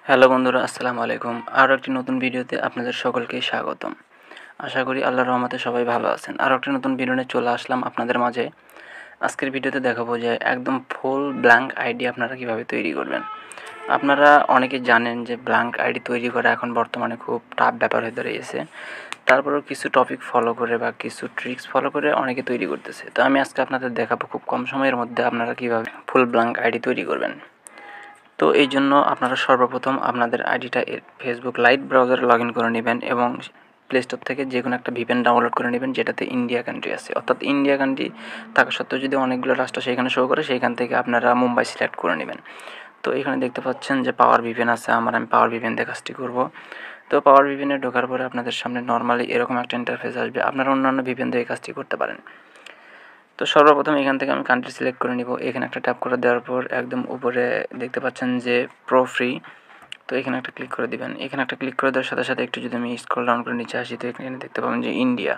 Hello বন্ধুরা, আসসালামু আলাইকুম। আরও একটি নতুন ভিডিওতে আপনাদের সকলকেই স্বাগতম। আশা করি আল্লাহর রহমতে সবাই ভালো আছেন। আরও একটি নতুন ভিডিও নিয়ে চলে আসলাম আপনাদের মাঝে। আজকের ভিডিওতে দেখাবো যে একদম ফুল ব্ল্যাঙ্ক আইডি আপনারা কীভাবে তৈরি করবেন। আপনারা অনেকেই জানেন যে ব্ল্যাঙ্ক আইডি তৈরি করা এখন বর্তমানে খুব টাফ ব্যাপার হয়ে দাঁড়িয়েছে। তারপরেও কিছু টপিক ফলো করে বা কিছু ট্রিক্স ফলো করে অনেকে তৈরি করতেছে। তো আমি আজকে আপনাদের দেখাবো খুব কম সময়ের মধ্যে আপনারা কীভাবে ফুল ব্ল্যাঙ্ক আইডি তৈরি করবেন। তো এই জন্য আপনারা সর্বপ্রথম আপনাদের আইডিটা ফেসবুক লাইট ব্রাউজারে লগ ইন করে নেবেন এবং প্লে স্টোর থেকে যে কোনো একটা ভিপিএন ডাউনলোড করে নেবেন যেটাতে ইন্ডিয়া কান্ট্রি আছে, অর্থাৎ ইন্ডিয়া কান্ট্রি থাকা সত্ত্বেও যদি অনেকগুলো রাষ্ট্র সেখানে শো করে সেইখান থেকে আপনারা মুম্বাই সিলেক্ট করে নেবেন। তো এখানে দেখতে পাচ্ছেন যে পাওয়ার ভিপিএন আছে, আমি পাওয়ার ভিপিএন দিয়ে কাজটি করব। তো পাওয়ার ভিপিএনে ঢোকার পরে আপনাদের সামনে নর্মালি এরকম একটা ইন্টারফেস আসবে। আপনারা অন্যান্য ভিপিএন দিয়ে এই কাজটি করতে পারেন। তো সর্বপ্রথম এখান থেকে আমি কান্ট্রি সিলেক্ট করে নিব। এখানে একটা ট্যাপ করে দেওয়ার পর একদম উপরে দেখতে পাচ্ছেন যে প্রো ফ্রি, তো এখানে একটা ক্লিক করে দিবেন। এখানে একটা ক্লিক করে দেওয়ার সাথে সাথে একটু যদি আমি স্ক্রল ডাউন করে নিচে আসি তো এখানে দেখতে পাবেন যে ইন্ডিয়া।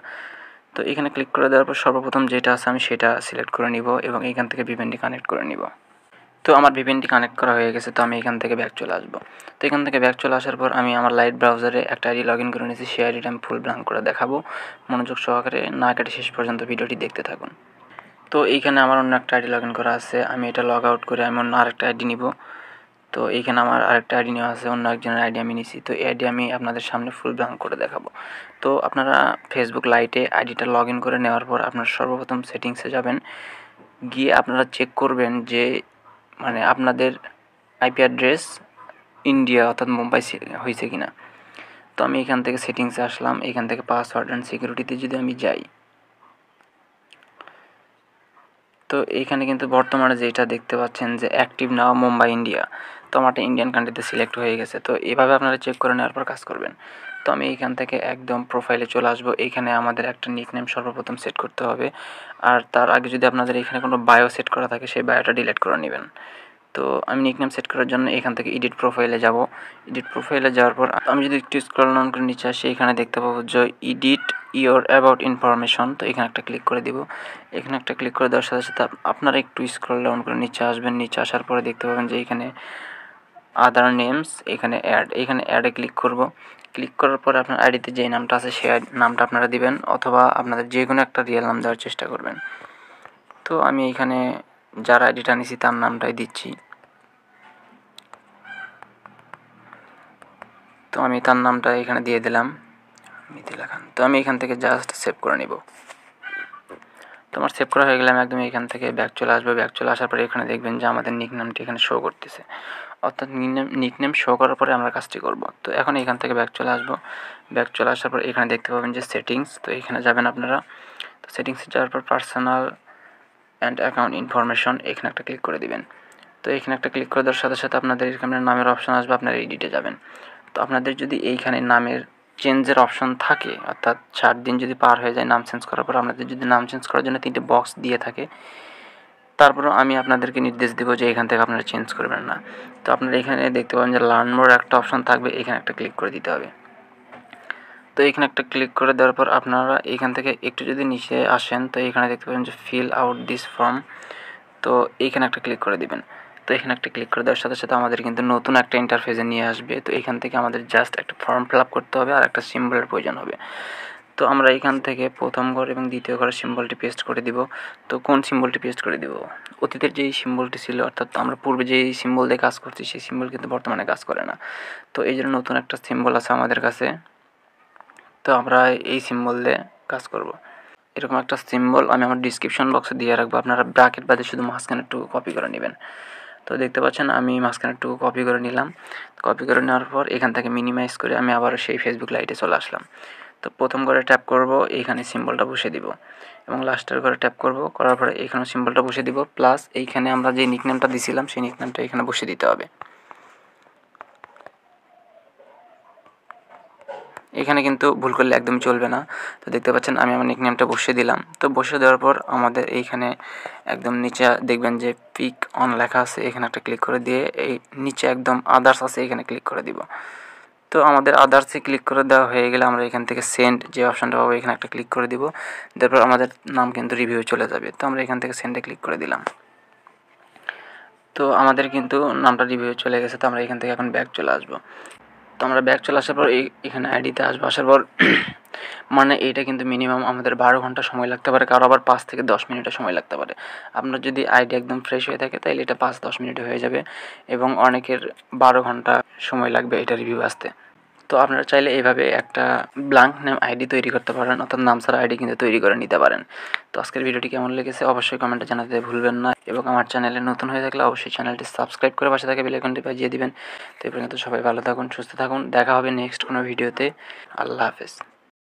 তো এখানে ক্লিক করে দেওয়ার পর সর্বপ্রথম যেটা আছে আমি সেটা সিলেক্ট করে নিব এবং এখান থেকে ভিপিএনটি কানেক্ট করে নিব। তো আমার ভিপিএনটি কানেক্ট করা হয়ে গেছে, তো আমি এখান থেকে ব্যাক চলে আসবো। তো এখান থেকে ব্যাক চলে আসার পর আমি আমার লাইট ব্রাউজারে একটা আইডি লগ ইন করে নিয়েছি। সেই আইডিটা আমি ফুল ব্ল্যাঙ্ক করে দেখাবো। মনোযোগ সহকারে না কেটে শেষ পর্যন্ত ভিডিওটি দেখতে থাকুন। তো এইখানে আমার অন্য একটা আইডি লগ ইন করা আছে, আমি এটা লগ আউট করে আমি অন্য আরেকটা আইডি নিব। তো এইখানে আমার আরেকটা আইডি নেওয়া আছে, অন্য একজনের আইডি আমি নিছি। তো এই আইডি আমি আপনাদের সামনে ফুল ব্ল্যাঙ্ক করে দেখাবো। তো আপনারা ফেসবুক লাইটে আইডিটা লগ ইন করে নেওয়ার পর আপনারা সর্বপ্রথম সেটিংসে যাবেন, গিয়ে আপনারা চেক করবেন যে আপনাদের আইপি অ্যাড্রেস ইন্ডিয়া অর্থাৎ মুম্বাই হয়েছে কিনা। তো আমি এখান থেকে সেটিংসে আসলাম, এখান থেকে পাসওয়ার্ড অ্যান্ড সিকিউরিটিতে যদি আমি যাই, তো এইখানে কিন্তু বর্তমানে যেটা দেখতে পাচ্ছেন যে অ্যাক্টিভ নাও মুম্বাই ইন্ডিয়া, তো আমারটা ইন্ডিয়ান কান্ট্রিতে সিলেক্ট হয়ে গেছে। তো এভাবে আপনারা চেক করে নেওয়ার পর কাজ করবেন। তো আমি এইখান থেকে একদম প্রোফাইলে চলে আসবো। এইখানে আমাদের একটা নিকনেম সর্বপ্রথম সেট করতে হবে, আর তার আগে যদি আপনাদের এখানে কোনো বায়ো সেট করা থাকে সেই বায়োটা ডিলিট করে নেবেন। তো আমি নিকনেম সেট করার জন্য এখান থেকে এডিট প্রোফাইলে যাব। এডিট প্রোফাইলে যাওয়ার পর আমি যদি একটু স্ক্রল ডাউন করে নিচে আসি, এখানে দেখতে পাবো যে এডিট ইওর অ্যাবাউট ইনফরমেশন, তো এখানে একটা ক্লিক করে দিব। এখানে একটা ক্লিক করে দেওয়ার সাথে সাথে আপনারা একটু স্ক্রল ডাউন করে নিচে আসবেন। নিচে আসার পরে দেখতে পাবেন যে এখানে আদার নেমস, এখানে অ্যাডে ক্লিক করব। ক্লিক করার পরে আপনার আইডিতে যেই নামটা আছে সেই নামটা আপনারা দিবেন, অথবা আপনাদের যে কোনো একটা রিয়েল নাম দেওয়ার চেষ্টা করবেন। তো আমি এখানে যার আইডিটা নিছি তার নামটাই দিচ্ছি। তো আমি তার নামটা এখানে দিয়ে দিলাম, মিথিলা খান। তো আমি এখান থেকে জাস্ট সেভ করে নিব। তো আমার সেভ করা হয়ে গেলে আমি একদম এখান থেকে ব্যাক চলে আসবো। ব্যাক চলে আসার পরে এখানে দেখবেন যে আমাদের নিকনেমটি এখানে শো করতেছে, অর্থাৎ নিকনেম শো করার পরে আমরা কাজটি করব। তো এখন এখান থেকে ব্যাক চলে আসবো। ব্যাক চলে আসার পর এখানে দেখতে পাবেন যে সেটিংস, তো এখানে যাবেন আপনারা। তো সেটিংসে যাওয়ার পর পার্সোনাল অ্যান্ড অ্যাকাউন্ট ইনফরমেশন, এখানে একটা ক্লিক করে দিবেন। তো এখানে একটা ক্লিক করে দেওয়ার সাথে সাথে আপনাদের এখানে নামের অপশন আসবে, আপনারা এডিটে যাবেন। তো আপনাদের যদি এইখানে নামের চেঞ্জের অপশন থাকে, অর্থাৎ 4 দিন যদি পার হয়ে যায় নাম চেঞ্জ করার পর, আপনাদের যদি নাম চেঞ্জ করার জন্য 3টে বক্স দিয়ে থাকে, তারপরেও আমি আপনাদেরকে নির্দেশ দেবো যে এখান থেকে আপনারা চেঞ্জ করবেন না। তো আপনারা এখানে দেখতে পাবেন যে লার্ন মোর একটা অপশন থাকবে, এখানে একটা ক্লিক করে দিতে হবে। তো এখানে একটা ক্লিক করে দেওয়ার পর আপনারা এখান থেকে একটু যদি নিচে আসেন, তো এখানে দেখতে পাবেন যে ফিল আউট দিস ফর্ম, তো এইখানে একটা ক্লিক করে দিবেন। তো এখানে একটা ক্লিক করে দেওয়ার সাথে সাথে আমাদের কিন্তু নতুন একটা ইন্টারফেসে নিয়ে আসবে। তো এখান থেকে আমাদের জাস্ট একটা ফর্ম ফিল আপ করতে হবে আর একটা সিম্বলের প্রয়োজন হবে। তো আমরা এখান থেকে প্রথম ঘর এবং দ্বিতীয় ঘরের সিম্বলটি পেস্ট করে দিব। তো কোন সিম্বলটি পেস্ট করে দিব? অতীতের যেই সিম্বলটি ছিল, অর্থাৎ আমরা পূর্বে যেই সিম্বল দিয়ে কাজ করছি সেই সিম্বল কিন্তু বর্তমানে কাজ করে না। তো এই জন্য নতুন একটা সিম্বল আছে আমাদের কাছে, তো আমরা এই সিম্বল দিয়ে কাজ করব। এরকম একটা সিম্বল আমি আমার ডিসক্রিপশন বক্সে দিয়ে রাখবো, আপনারা ব্র্যাকেট বাদে শুধু মাঝখানে একটু কপি করে নেবেন। তো দেখতে পাচ্ছেন আমি মাঝখানে একটু কপি করে নিলাম। কপি করে নেওয়ার পর এখান থেকে মিনিমাইজ করে আমি আবার সেই ফেসবুক লাইটে চলে আসলাম। তো প্রথম ঘরে ট্যাপ করব, এইখানে সিম্বলটা বসিয়ে দিব এবং লাস্টের ঘরে ট্যাপ করব, করার পরে এইখানে সিম্বলটা বসিয়ে দিব, প্লাস এইখানে আমরা যে নিকনেমটা দিছিলাম সেই নিকনেমটা এখানে বসিয়ে দিতে হবে। এখানে কিন্তু ভুল করলে একদমই চলবে না। তো দেখতে পাচ্ছেন আমি আমার নিকনেমটা বসিয়ে দিলাম। তো বসিয়ে দেওয়ার পর আমাদের এইখানে একদম নিচে দেখবেন যে পিক অন লেখা আছে, এখানে একটা ক্লিক করে দিয়ে এই নিচে একদম আদার্স আছে এখানে ক্লিক করে দিব। তো আমাদের আদার্সে ক্লিক করে দেওয়া হয়ে গেলে আমরা এখান থেকে সেন্ড যে অপশানটা পাবো এখানে একটা ক্লিক করে দিব। তারপর আমাদের নাম কিন্তু রিভিউ চলে যাবে। তো আমরা এখান থেকে সেন্ডে ক্লিক করে দিলাম। তো আমাদের কিন্তু নামটা রিভিউ চলে গেছে, তো আমরা এখান থেকে এখন ব্যাক চলে আসবো। তো আমরা ব্যাক চলে আসার পর এখানে আইডিতে আসবো। আসার পর মানে এইটা কিন্তু মিনিমাম আমাদের 12 ঘন্টা সময় লাগতে পারে, কারো আবার 5 থেকে 10 মিনিটও সময় লাগতে পারে। আপনার যদি আইডি একদম ফ্রেশ হয়ে থাকে তাহলে এটা 5-10 মিনিটে হয়ে যাবে, এবং অনেকের 12 ঘন্টা সময় লাগবে এটা রিভিউ আসতে। তো আপনারা চাইলে এইভাবে একটা ব্ল্যাঙ্ক নেম আইডি তৈরি করতে পারেন, অর্থাৎ নাম ছাড়া আইডি কিন্তু তৈরি করে নিতে পারেন। তো আজকের ভিডিওটি কেমন লেগেছে অবশ্যই কমেন্টে জানাতে ভুলবেন না, এবং আমার চ্যানেলে নতুন হয়ে থাকলে অবশ্যই চ্যানেলটি সাবস্ক্রাইব করে পাশে থাকা বেল আইকনটি বাজিয়ে দিবেন। তো এই পর্যন্ত সবাই ভালো থাকুন, সুস্থ থাকুন, দেখা হবে নেক্সট কোনো ভিডিওতে। আল্লাহ হাফেজ।